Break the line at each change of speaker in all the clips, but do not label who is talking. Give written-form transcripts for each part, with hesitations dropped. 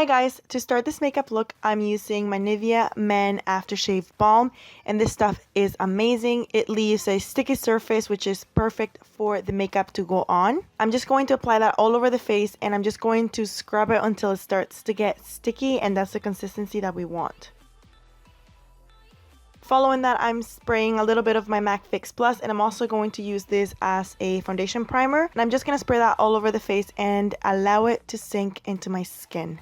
guys, to start this makeup look, I'm using my NIVEA Men Aftershave Balm, and this stuff is amazing. It leaves a sticky surface, which is perfect for the makeup to go on. I'm just going to apply that all over the face, and I'm just going to scrub it until it starts to get sticky, and that's the consistency that we want. Following that, I'm spraying a little bit of my MAC Fix Plus, and I'm also going to use this as a foundation primer. And I'm just going to spray that all over the face and allow it to sink into my skin.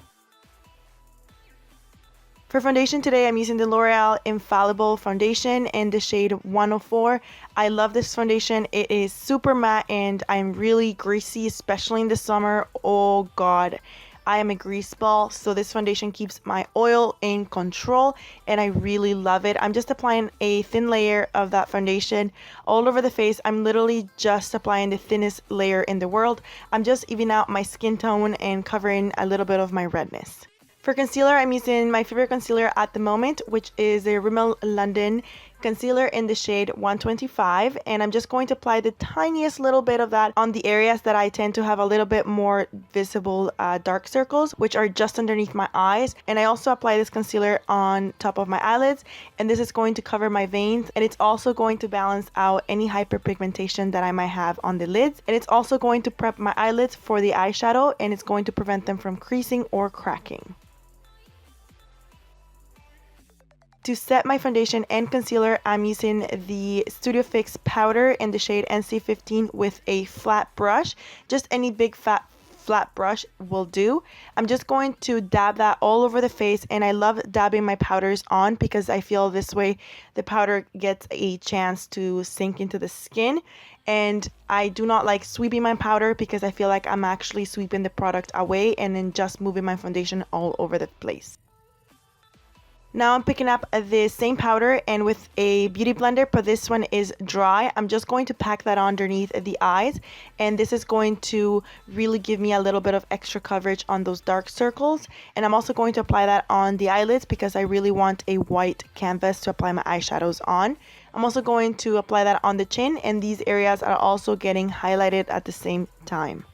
For foundation today, I'm using the L'Oreal Infallible foundation in the shade 104. I love this foundation. It is super matte and I'm really greasy, especially in the summer. Oh god, I am a grease ball, so this foundation keeps my oil in control and I really love it. I'm just applying a thin layer of that foundation all over the face. I'm literally just applying the thinnest layer in the world. I'm just evening out my skin tone and covering a little bit of my redness. For concealer, I'm using my favorite concealer at the moment, which is a Rimmel London concealer in the shade 125, and I'm just going to apply the tiniest little bit of that on the areas that I tend to have a little bit more visible dark circles, which are just underneath my eyes. And I also apply this concealer on top of my eyelids, and this is going to cover my veins, and it's also going to balance out any hyperpigmentation that I might have on the lids, and it's also going to prep my eyelids for the eyeshadow, and it's going to prevent them from creasing or cracking. To set my foundation and concealer, I'm using the Studio Fix powder in the shade NC15 with a flat brush. Just any big flat brush will do. I'm just going to dab that all over the face, and I love dabbing my powders on because I feel this way the powder gets a chance to sink into the skin. And I do not like sweeping my powder because I feel like I'm actually sweeping the product away and then just moving my foundation all over the place. Now I'm picking up the same powder and with a beauty blender, but this one is dry. I'm just going to pack that underneath the eyes, and this is going to really give me a little bit of extra coverage on those dark circles. And I'm also going to apply that on the eyelids because I really want a white canvas to apply my eyeshadows on. I'm also going to apply that on the chin, and these areas are also getting highlighted at the same time.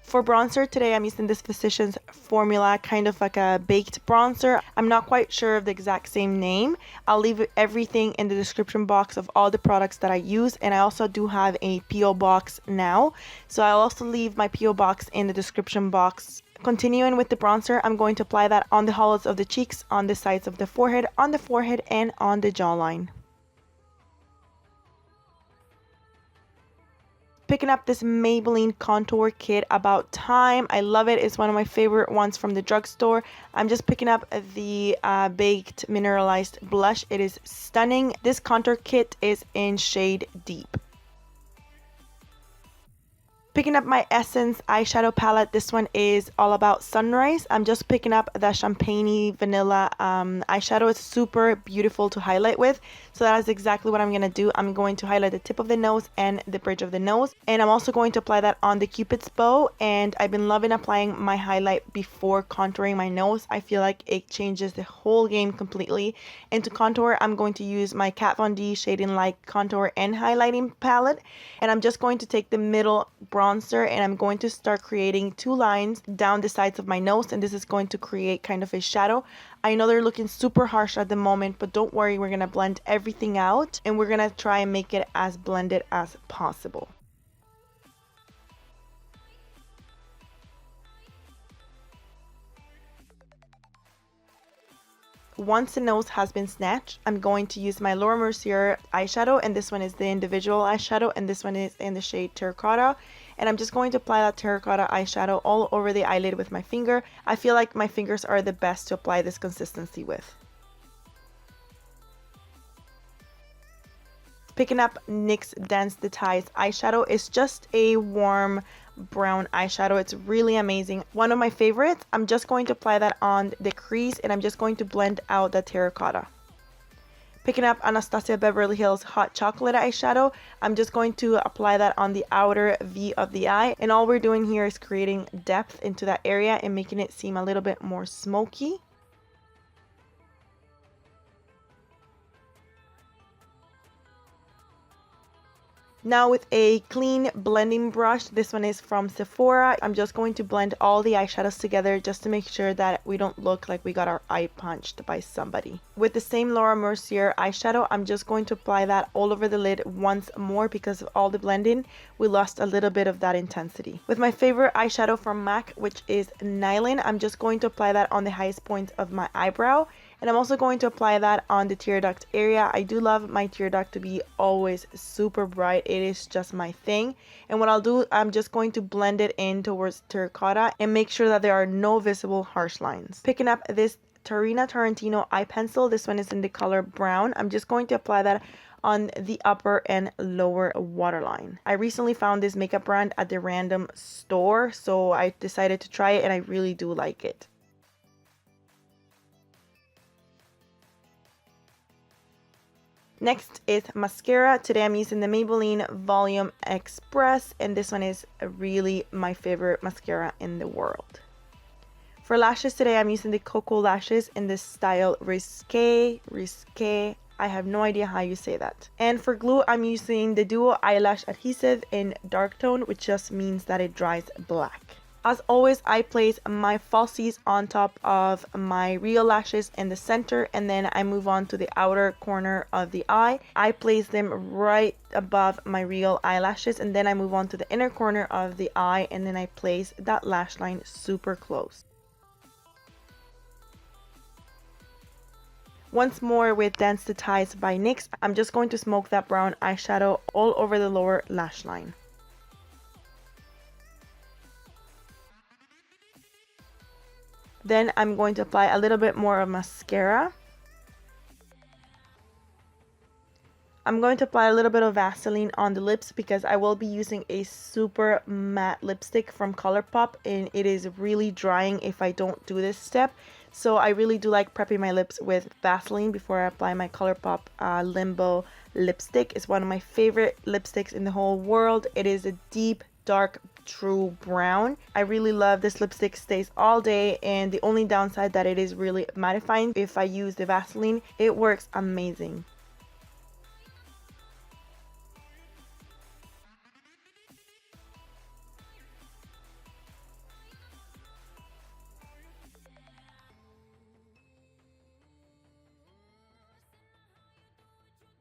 For bronzer today, I'm using this Physicians Formula, kind of like a baked bronzer. I'm not quite sure of the exact same name. I'll leave everything in the description box of all the products that I use, and I also do have a PO box now. So I'll also leave my PO box in the description box. Continuing with the bronzer, I'm going to apply that on the hollows of the cheeks, on the sides of the forehead, and on the jawline. Picking up this Maybelline contour kit, About Time. I love it. It's one of my favorite ones from the drugstore. I'm just picking up the baked mineralized blush. It is stunning. This contour kit is in shade Deep. Picking up my Essence eyeshadow palette. This one is All About Sunrise. I'm just picking up the Champagne Vanilla eyeshadow. It's super beautiful to highlight with. So that is exactly what I'm going to do. I'm going to highlight the tip of the nose and the bridge of the nose. And I'm also going to apply that on the Cupid's bow. And I've been loving applying my highlight before contouring my nose. I feel like it changes the whole game completely. And to contour, I'm going to use my Kat Von D Shading Light Contour and Highlighting Palette. And I'm just going to take the middle bronzer and I'm going to start creating two lines down the sides of my nose, and this is going to create kind of a shadow. I know they're looking super harsh at the moment, but don't worry, we're going to blend everything out and we're going to try and make it as blended as possible. Once the nose has been snatched, I'm going to use my Laura Mercier eyeshadow, and this one is the individual eyeshadow, and this one is in the shade Terracotta. And I'm just going to apply that terracotta eyeshadow all over the eyelid with my finger. I feel like my fingers are the best to apply this consistency with. Picking up NYX Dance the Ties eyeshadow. It's just a warm brown eyeshadow. It's really amazing. One of my favorites. I'm just going to apply that on the crease and I'm just going to blend out the terracotta. Picking up Anastasia Beverly Hills Hot Chocolate eyeshadow. I'm just going to apply that on the outer V of the eye. And all we're doing here is creating depth into that area and making it seem a little bit more smoky. Now with a clean blending brush, this one is from Sephora, I'm just going to blend all the eyeshadows together just to make sure that we don't look like we got our eye punched by somebody. With the same Laura Mercier eyeshadow, I'm just going to apply that all over the lid once more because of all the blending. We lost a little bit of that intensity. With my favorite eyeshadow from MAC, which is NYLON, I'm just going to apply that on the highest point of my eyebrow. And I'm also going to apply that on the tear duct area. I do love my tear duct to be always super bright. It is just my thing. And what I'll do, I'm just going to blend it in towards terracotta and make sure that there are no visible harsh lines. Picking up this Tarantino eye pencil. This one is in the color brown. I'm just going to apply that on the upper and lower waterline. I recently found this makeup brand at the random store, so I decided to try it and I really do like it. Next is mascara. Today I'm using the Maybelline Volume Express, and this one is really my favorite mascara in the world. For lashes today, I'm using the Cocoa Lashes in the style Risque. I have no idea how you say that. And for glue, I'm using the Duo Eyelash Adhesive in Dark Tone, which just means that it dries black. As always, I place my falsies on top of my real lashes in the center, and then I move on to the outer corner of the eye. I place them right above my real eyelashes, and then I move on to the inner corner of the eye, and then I place that lash line super close. Once more with Densitize by NYX, I'm just going to smoke that brown eyeshadow all over the lower lash line. Then I'm going to apply a little bit more of mascara. I'm going to apply a little bit of Vaseline on the lips because I will be using a super matte lipstick from ColourPop, and it is really drying if I don't do this step. So I really do like prepping my lips with Vaseline before I apply my ColourPop Limbo lipstick. It's one of my favorite lipsticks in the whole world. It is a deep, dark, true brown. I really love this lipstick. Stays all day, and the only downside that it is really mattifying. If I use the Vaseline, it works amazing.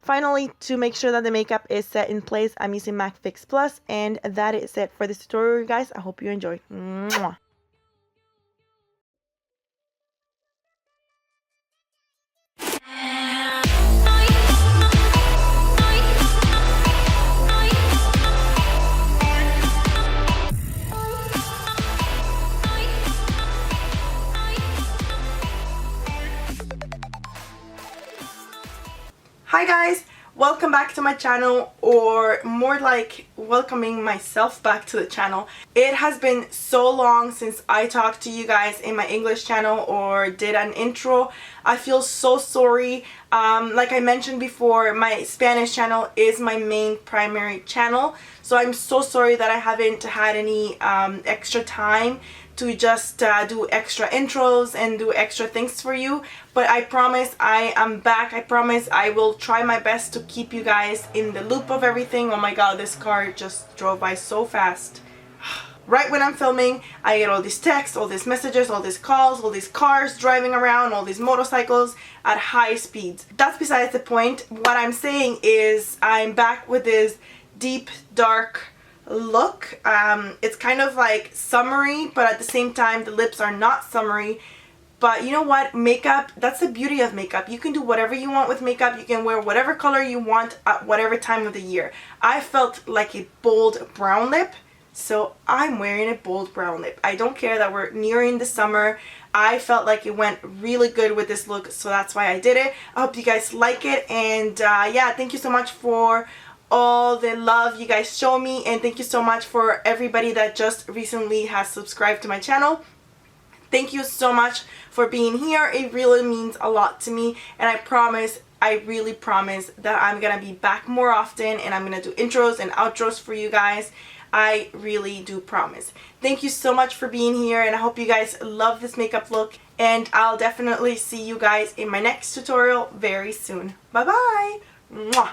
Finally, to make sure that the makeup is set in place, I'm using MAC Fix Plus, and that is it for this tutorial, guys. I hope you enjoyed. Mwah. Hi guys, welcome back to my channel, or more like welcoming myself back to the channel. It has been so long since I talked to you guys in my English channel or did an intro. I feel so sorry. Like I mentioned before, my Spanish channel is my main primary channel, so I'm so sorry that I haven't had any extra time to just do extra intros and do extra things for you. But I promise I am back. I promise I will try my best to keep you guys in the loop of everything. Oh my god, this car just drove by so fast. Right when I'm filming, I get all these texts, all these messages, all these calls, all these cars driving around, all these motorcycles at high speeds. That's besides the point. What I'm saying is I'm back with this deep, dark look. It's kind of like summery, but at the same time the lips are not summery. But you know what, makeup, that's the beauty of makeup. You can do whatever you want with makeup. You can wear whatever color you want at whatever time of the year. I felt like a bold brown lip, so I'm wearing a bold brown lip. I don't care that we're nearing the summer. I felt like it went really good with this look, so that's why I did it. I hope you guys like it, and yeah, thank you so much for all the love you guys show me, and thank you so much for everybody that just recently has subscribed to my channel. Thank you so much for being here. It really means a lot to me, and I really promise that I'm gonna be back more often, and I'm gonna do intros and outros for you guys. I really do promise. Thank you so much for being here, and I hope you guys love this makeup look, and I'll definitely see you guys in my next tutorial very soon. Bye bye. Mwah.